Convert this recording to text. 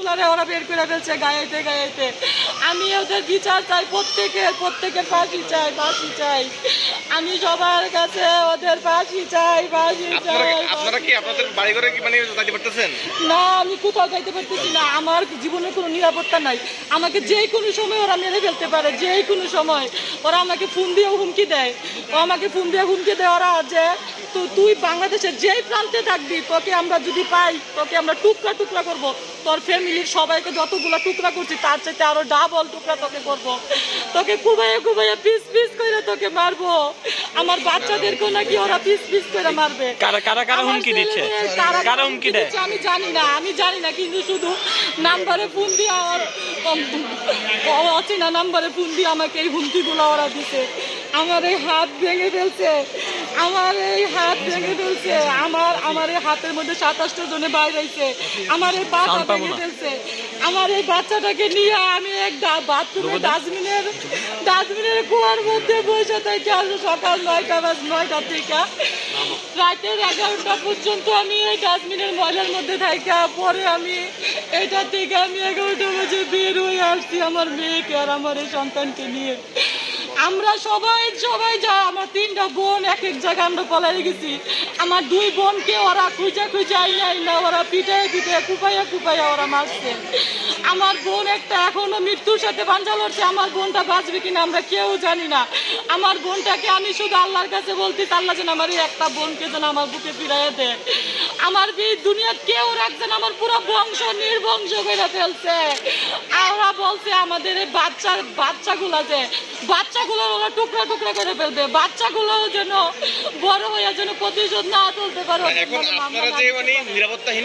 গুলারে ওরা বের করে ফেলছে গায়েতে গায়েতে। আমি ওদের বিচার চাই, প্রত্যেকের ফাঁসি চাই। আমি সবার কাছে ওদের ফাঁসি চাই। আপনারা কি আপনাদের বাড়ি ঘরে কি মানে যাইতে পারতেছেন না? আমি কোথাও যাইতে পারতেছি না। আমার জীবনের কোনো নিরাপত্তা নাই। আমাকে যে কোনো সময় ওরা মেরে ফেলতে পারে, যে কোনো সময়। ওরা আমাকে ফোন দিয়ে হুমকি দেয়, ওরা যে তুই বাংলাদেশের যেই প্রান্তে থাকবি, তোকে আমরা যদি পাই, তোকে আমরা টুকরা টুকরা করবো। তোর ফ্যামিলির সবাইকে যতগুলা টুকরা করছি তার চাইতে আরো ডাবল টুকরা তোকে করবো। তোকে কুবাইয়া পিস করে তোকে মারবো। আমার বাচ্চাদেরকেও নাকি ওরা পিস করে মারবে। কারা হুমকি দিচ্ছে? কারা হুমকি দেয় আমি জানি না, কিন্তু শুধু নাম্বারে ফোন দিয়ে অচেনা নাম্বারে ফোন দিয়ে আমাকে এই হুমকিগুলো ওরা দিছে। আমার এই হাত ভেঙে ফেলছে, আমার এই হাতের মধ্যে 27টা জনে বাইরে হয়েছে। আমার এই পাটা ভেঙে ফেলছে। আমার এই বাচ্চাটাকে নিয়ে আমি এক বাথরুমে ডাস্টবিনের কুয়ার মধ্যে বসে থেকে সকাল 9টা থেকে রাতের 11টা পর্যন্ত আমি এই ডাস্টবিনের ময়লার মধ্যে থাকা। পরে আমি এটা থেকে 11টা বাজে বের হয়ে আসছি আমার মেয়েকে আর আমার এই সন্তানকে নিয়ে। আমরা সবাই যায়। আমার 3টা বোন এক জায়গায় আমরা পলাই গেছি। আমার 2 বোনকে ওরা খুঁজে আইনা ওরা পিটায় কুপাইয়া ওরা মারছে। আমার বোন একটা এখনো মৃত্যুর সাথে পাঞ্জা লড়ছে। আমার বোনটা বাঁচবে কিনা আমরা কেউ জানি না। আমার বোনটাকে আমি শুধু আল্লাহর কাছে বলতে, আল্লাহ যেন আমার এই একটা বোনকে যেন আমার বুকে ফিরাইয়া দেয়। আমার দুনিয়ার কেউ রাখছেন, আমার পুরো বংশ নির্বংশ করে ফেলছে। ওরা বলছে আমাদের এই বাচ্চাগুলো ওরা টুকরা করে ফেলবে। বাচ্চাগুলো যেন বড় হয়ে যেন প্রতিশোধ না তুলতে পারো। এখন আপনারা যে মানে নিরাপত্তাহীন